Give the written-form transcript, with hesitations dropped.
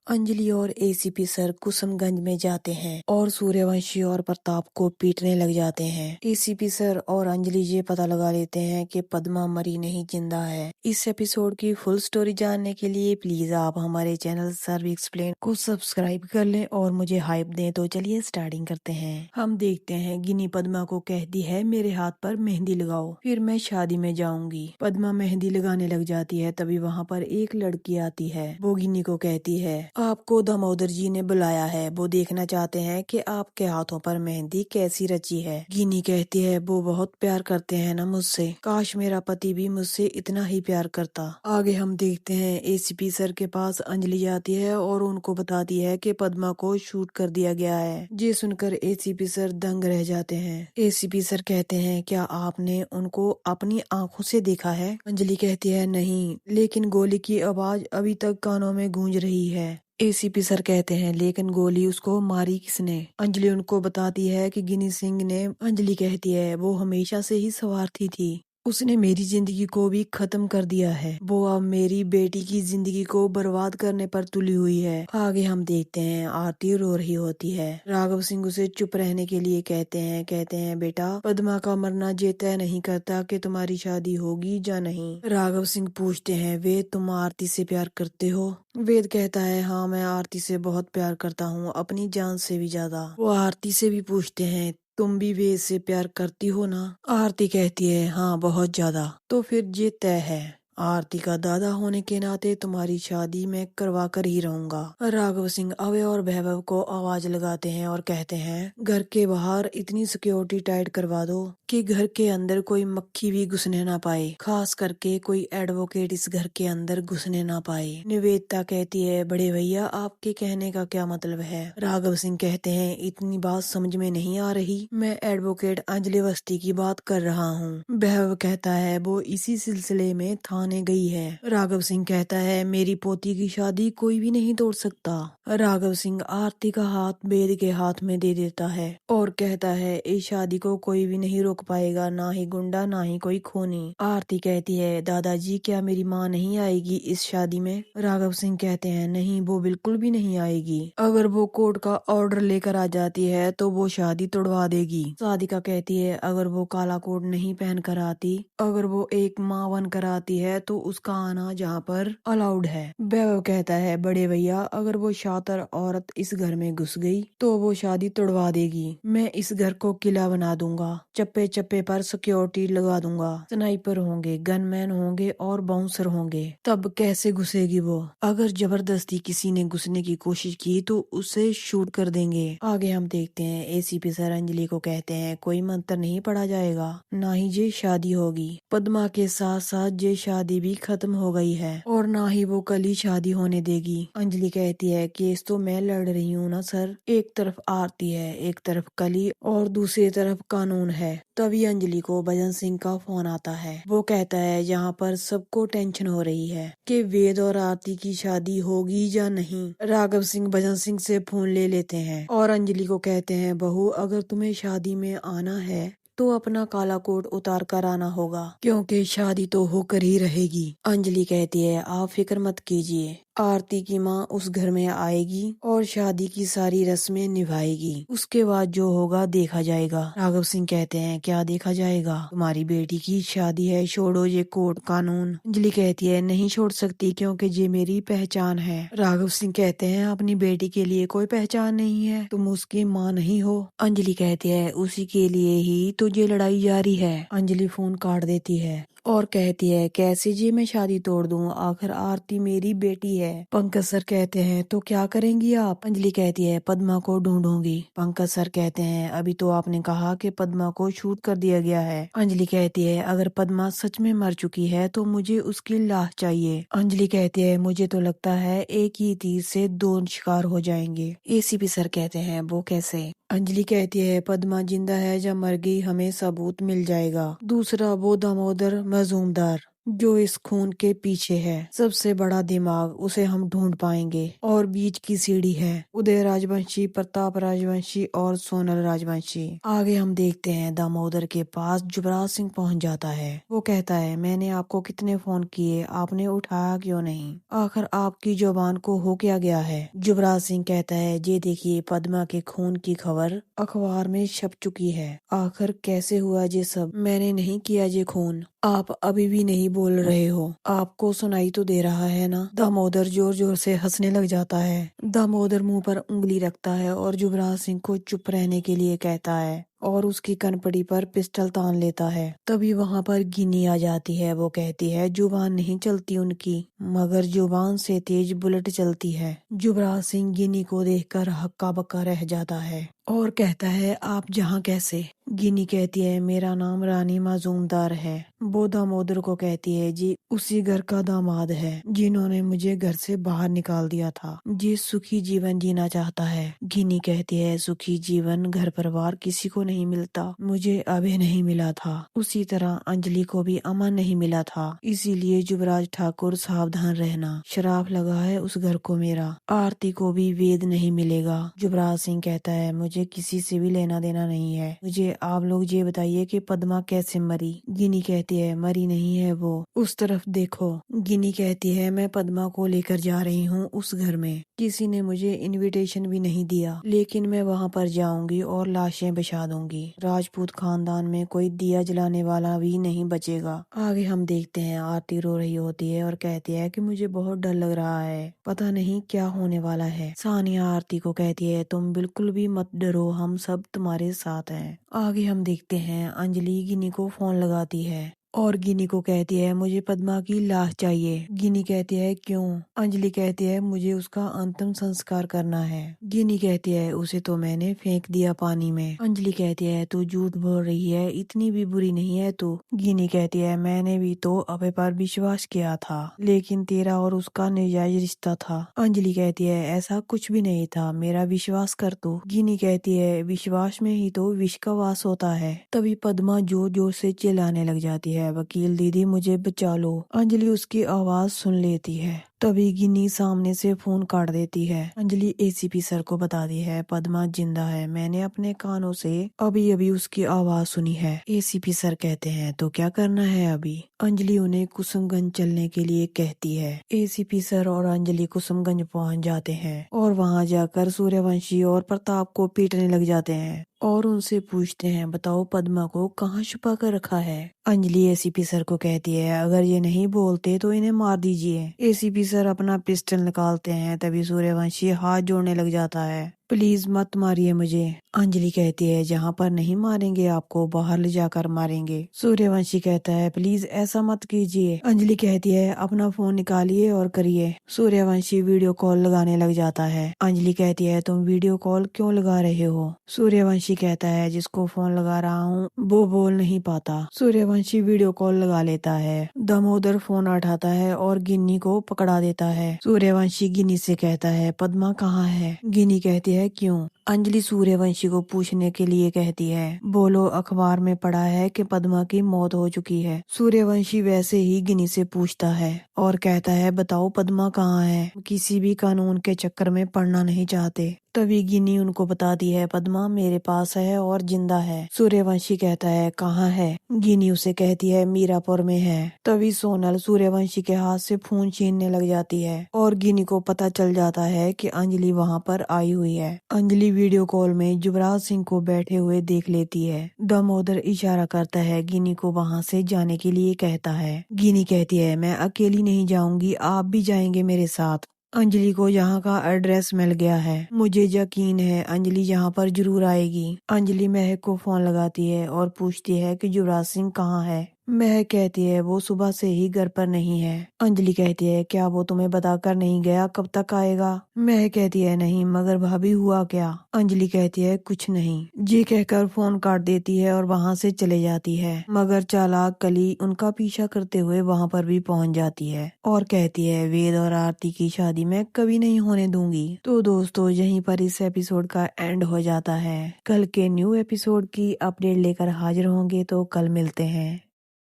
अंजलि और ACP sir कुसुमगंज में जाते हैं और सूर्यवंशी और प्रताप को पीटने लग जाते हैं। एसीपी सर और अंजलि ये पता लगा लेते हैं कि पद्मा मरी नहीं जिंदा है। इस एपिसोड की फुल स्टोरी जानने के लिए प्लीज आप हमारे चैनल सर्व एक्सप्लेन को सब्सक्राइब कर लें और मुझे हाइप दें। तो चलिए स्टार्टिंग करते हैं। हम देखते हैं गिनी पद्मा को कहती है मेरे हाथ पर मेहंदी लगाओ, फिर मैं शादी में जाऊंगी। पद्मा मेहंदी लगाने लग जाती है, तभी वहाँ पर एक लड़की आती है। वो गिनी को कहती है आपको दामोदर जी ने बुलाया है, वो देखना चाहते हैं कि आपके हाथों पर मेहंदी कैसी रची है। गिनी कहती है वो बहुत प्यार करते हैं ना मुझसे, काश मेरा पति भी मुझसे इतना ही प्यार करता। आगे हम देखते हैं एसीपी सर के पास अंजलि आती है और उनको बताती है कि पद्मा को शूट कर दिया गया है। ये सुनकर एसीपी सर दंग रह जाते हैं। एसीपी सर कहते हैं क्या आपने उनको अपनी आंखों से देखा है? अंजलि कहती है नहीं, लेकिन गोली की आवाज अभी तक कानों में गूंज रही है। एसीपी सर कहते हैं लेकिन गोली उसको मारी किसने? अंजलि उनको बताती है कि गिनी सिंह ने। अंजलि कहती है वो हमेशा से ही स्वार्थी थी, उसने मेरी जिंदगी को भी खत्म कर दिया है, वो अब मेरी बेटी की जिंदगी को बर्बाद करने पर तुली हुई है। आगे हम देखते हैं आरती रो रही होती है। राघव सिंह उसे चुप रहने के लिए कहते हैं बेटा पद्मा का मरना ये तय नहीं करता कि तुम्हारी शादी होगी या नहीं। राघव सिंह पूछते हैं वेद तुम आरती से प्यार करते हो? वेद कहता है हाँ मैं आरती से बहुत प्यार करता हूँ, अपनी जान से भी ज्यादा। वो आरती से भी पूछते हैं तुम भी वेद से प्यार करती हो ना? आरती कहती है हाँ बहुत ज्यादा। तो फिर ये तय है, आरती का दादा होने के नाते तुम्हारी शादी मैं करवा कर ही रहूंगा। राघव सिंह अभय और वैभव को आवाज लगाते हैं और कहते हैं घर के बाहर इतनी सिक्योरिटी टाइट करवा दो कि घर के अंदर कोई मक्खी भी घुसने ना पाए, खास करके कोई एडवोकेट इस घर के अंदर घुसने ना पाए। निवेदिता कहती है बड़े भैया आपके कहने का क्या मतलब है? राघव सिंह कहते हैं इतनी बात समझ में नहीं आ रही, मैं एडवोकेट अंजलि अवस्थी की बात कर रहा हूँ। वैभव कहता है वो इसी सिलसिले में थाने गई है। राघव सिंह कहता है मेरी पोती की शादी कोई भी नहीं तोड़ सकता। राघव सिंह आरती का हाथ वेद के हाथ में दे देता है और कहता है इस शादी को कोई भी नहीं रोक पाएगा, ना ही गुंडा ना ही कोई खूनी। आरती कहती है दादाजी क्या मेरी माँ नहीं आएगी इस शादी में? राघव सिंह कहते हैं नहीं वो बिल्कुल भी नहीं आएगी, अगर वो कोर्ट का ऑर्डर लेकर आ जाती है तो वो शादी तोड़वा देगी। साधिका कहती है अगर वो काला कोट नहीं पहन कर आती, अगर वो एक माँ बन कर आती है तो उसका आना जहाँ पर अलाउड है। वैभव कहता है बड़े भैया अगर वो शातिर औरत इस घर में घुस गई तो वो शादी तोड़वा देगी। मैं इस घर को किला बना दूंगा, चप्पे चप्पे पर सिक्योरिटी लगा दूंगा, स्नाइपर होंगे, गनमैन होंगे और बाउंसर होंगे, तब कैसे घुसेगी वो? अगर जबरदस्ती किसी ने घुसने की कोशिश की तो उसे शूट कर देंगे। आगे हम देखते हैं एसीपी सर अंजलि को कहते हैं कोई मंत्र नहीं पढ़ा जाएगा, ना ही ये शादी होगी। पद्मा के साथ साथ ये शादी भी खत्म हो गई है और ना ही वो कल ही शादी होने देगी। अंजलि कहती है केस तो मैं लड़ रही हूँ ना सर, एक तरफ आरती है, एक तरफ कली और दूसरी तरफ कानून है। तभी अंजलि को भजन सिंह का फोन आता है। वो कहता है यहाँ पर सबको टेंशन हो रही है कि वेद और आरती की शादी होगी या नहीं। राघव सिंह भजन सिंह से फोन ले लेते हैं और अंजलि को कहते हैं बहू अगर तुम्हें शादी में आना है तो अपना काला कोट उतार कर आना होगा, क्योंकि शादी तो होकर ही रहेगी। अंजलि कहती है आप फिक्र मत कीजिए, आरती की माँ उस घर में आएगी और शादी की सारी रस्में निभाएगी, उसके बाद जो होगा देखा जाएगा। राघव सिंह कहते हैं क्या देखा जाएगा? तुम्हारी बेटी की शादी है, छोड़ो ये कोर्ट कानून। अंजलि कहती है नहीं छोड़ सकती क्योंकि ये मेरी पहचान है। राघव सिंह कहते हैं अपनी बेटी के लिए कोई पहचान नहीं है, तुम उसकी माँ नहीं हो। अंजलि कहती है उसी के लिए ही तो ये लड़ाई जारी है। अंजलि फोन काट देती है और कहती है कैसे जी मैं शादी तोड़ दूं, आखिर आरती मेरी बेटी है। पंकज सर कहते हैं तो क्या करेंगी आप? अंजलि कहती है पद्मा को ढूंढूंगी। पंकज सर कहते हैं अभी तो आपने कहा कि पद्मा को शूट कर दिया गया है। अंजलि कहती है अगर पद्मा सच में मर चुकी है तो मुझे उसकी लाश चाहिए। अंजलि कहती है मुझे तो लगता है एक ही तीर से दो शिकार हो जाएंगे। एसीपी सर कहते हैं वो कैसे? अंजलि कहती है पद्मा जिंदा है या मर गई हमें सबूत मिल जाएगा। दूसरा वो दामोदर मजूमदार जो इस खून के पीछे है। सबसे बड़ा दिमाग, उसे हम ढूंढ पाएंगे। और बीच की सीढ़ी है उदय राजवंशी, प्रताप राजवंशी और सोनल राजवंशी। आगे हम देखते हैं दामोदर के पास युवराज सिंह पहुंच जाता है। वो कहता है, मैंने आपको कितने फोन किए, आपने उठाया क्यों नहीं? आखिर आपकी जुबान को हो क्या गया है? युवराज सिंह कहता है, ये देखिए, पद्मा के खून की खबर अखबार में छप चुकी है। आखिर कैसे हुआ ये सब? मैंने नहीं किया ये खून। आप अभी भी नहीं बोल रहे हो? आपको सुनाई तो दे रहा है ना? दामोदर जोर जोर से हंसने लग जाता है। दामोदर मुंह पर उंगली रखता है और युवराज सिंह को चुप रहने के लिए कहता है और उसकी कनपटी पर पिस्टल तान लेता है। तभी वहां पर गिनी आ जाती है। वो कहती है, जुबान नहीं चलती उनकी, मगर जुबान से तेज बुलेट चलती है। युवराज सिंह गिनी को देखकर हक्का बक्का रह जाता है और कहता है, आप जहाँ कैसे? गिनी कहती है, मेरा नाम रानी माजूमदार है। वो दामोदर को कहती है, जी उसी घर का दामाद है जिन्होंने मुझे घर से बाहर निकाल दिया था। जी सुखी जीवन जीना चाहता है। गिनी कहती है, सुखी जीवन घर परिवार किसी को नहीं मिलता। मुझे अभी नहीं मिला था, उसी तरह अंजलि को भी अमन नहीं मिला था। इसीलिए युवराज ठाकुर सावधान रहना, श्राप लगा है उस घर को मेरा। आरती को भी वेद नहीं मिलेगा। युवराज सिंह कहता है, मुझे किसी से भी लेना देना नहीं है। मुझे आप लोग ये बताइए कि पद्मा कैसे मरी? गिनी कहती है, मरी नहीं है वो, उस तरफ देखो। गिनी कहती है, मैं पद्मा को लेकर जा रही हूँ उस घर में। किसी ने मुझे इनविटेशन भी नहीं दिया, लेकिन मैं वहाँ पर जाऊंगी और लाशें बिछा दूंगी। राजपूत खानदान में कोई दिया जलाने वाला भी नहीं बचेगा। आगे हम देखते हैं आरती रो रही होती है और कहती है कि मुझे बहुत डर लग रहा है, पता नहीं क्या होने वाला है। सानिया आरती को कहती है, तुम बिल्कुल भी मत डरो, हम सब तुम्हारे साथ हैं। आगे हम देखते हैं अंजलि गिनी को फोन लगाती है और गिनी को कहती है, मुझे पद्मा की लाश चाहिए। गिनी कहती है, क्यों? अंजलि कहती है, मुझे उसका अंतिम संस्कार करना है। गिनी कहती है, उसे तो मैंने फेंक दिया पानी में। अंजलि कहती है, तू झूठ बोल रही है, इतनी भी बुरी नहीं है तू। गिनी कहती है, मैंने भी तो अभय पर विश्वास किया था, लेकिन तेरा और उसका नाजायज रिश्ता था। अंजलि कहती है, ऐसा कुछ भी नहीं था, मेरा विश्वास कर तू। गिनी कहती है, विश्वास में ही तो विश्व का वास होता है। तभी पद्मा जोर जोर से चिल्लाने लग जाती है, वकील दीदी मुझे बचा लो। अंजलि उसकी आवाज सुन लेती है। तभी गिनी सामने से फोन काट देती है। अंजलि एसीपी सर को बताती है, पद्मा जिंदा है, मैंने अपने कानों से अभी अभी उसकी आवाज सुनी है। एसीपी सर कहते हैं, तो क्या करना है अभी? अंजलि उन्हें कुसुमगंज चलने के लिए कहती है। एसीपी सर और अंजलि कुसुमगंज पहुंच जाते हैं और वहां जाकर सूर्यवंशी और प्रताप को पीटने लग जाते हैं और उनसे पूछते हैं, बताओ पद्मा को कहाँ छुपा कर रखा है? अंजलि एसीपी सर को कहती है, अगर ये नहीं बोलते तो इन्हें मार दीजिए। एसीपी सर अपना पिस्टल निकालते हैं। तभी सूर्यवंशी हाथ जोड़ने लग जाता है, प्लीज मत मारिए मुझे। अंजलि कहती है, जहाँ पर नहीं मारेंगे आपको बाहर ले जाकर मारेंगे। सूर्यवंशी कहता है, प्लीज ऐसा मत कीजिए। अंजलि कहती है, अपना फोन निकालिए और करिए। सूर्यवंशी वीडियो कॉल लगाने लग जाता है। अंजलि कहती है, तुम वीडियो कॉल क्यों लगा रहे हो? सूर्यवंशी कहता है, जिसको फोन लगा रहा हूँ वो बोल नहीं पाता। सूर्यवंशी वीडियो कॉल लगा लेता है। दामोदर फोन उठाता है और गिन्नी को पकड़ा देता है। सूर्यवंशी गिन्नी से कहता है, पद्मा कहाँ है? गिन्नी कहती है, क्यों? अंजलि सूर्यवंशी को पूछने के लिए कहती है, बोलो अखबार में पढ़ा है कि पद्मा की मौत हो चुकी है। सूर्यवंशी वैसे ही गिन्नी से पूछता है और कहता है, बताओ पद्मा कहाँ है? किसी भी कानून के चक्कर में पड़ना नहीं चाहते। तभी गिनी उनको बताती है, पद्मा मेरे पास है और जिंदा है। सूर्यवंशी कहता है, कहाँ है? गिनी उसे कहती है, मीरापुर में है। तभी सोनल सूर्यवंशी के हाथ से फोन छीनने लग जाती है और गिनी को पता चल जाता है कि अंजलि वहाँ पर आई हुई है। अंजलि वीडियो कॉल में युवराज सिंह को बैठे हुए देख लेती है। दामोदर इशारा करता है, गिनी को वहाँ से जाने के लिए कहता है। गिनी कहती है, मैं अकेली नहीं जाऊंगी, आप भी जाएंगे मेरे साथ। अंजलि को यहाँ का एड्रेस मिल गया है, मुझे यकीन है अंजलि यहाँ पर जरूर आएगी। अंजलि महक को फोन लगाती है और पूछती है कि युवराज सिंह कहाँ है। महक कहती है, वो सुबह से ही घर पर नहीं है। अंजलि कहती है, क्या वो तुम्हें बताकर नहीं गया कब तक आएगा? महक कहती है, नहीं, मगर भाभी हुआ क्या? अंजलि कहती है, कुछ नहीं। जी कहकर फोन काट देती है और वहाँ से चले जाती है। मगर चालाक कली उनका पीछा करते हुए वहाँ पर भी पहुँच जाती है और कहती है, वेद और आरती की शादी मैं कभी नहीं होने दूंगी। तो दोस्तों, यहीं पर इस एपिसोड का एंड हो जाता है। कल के न्यू एपिसोड की अपडेट लेकर हाजिर होंगे, तो कल मिलते हैं।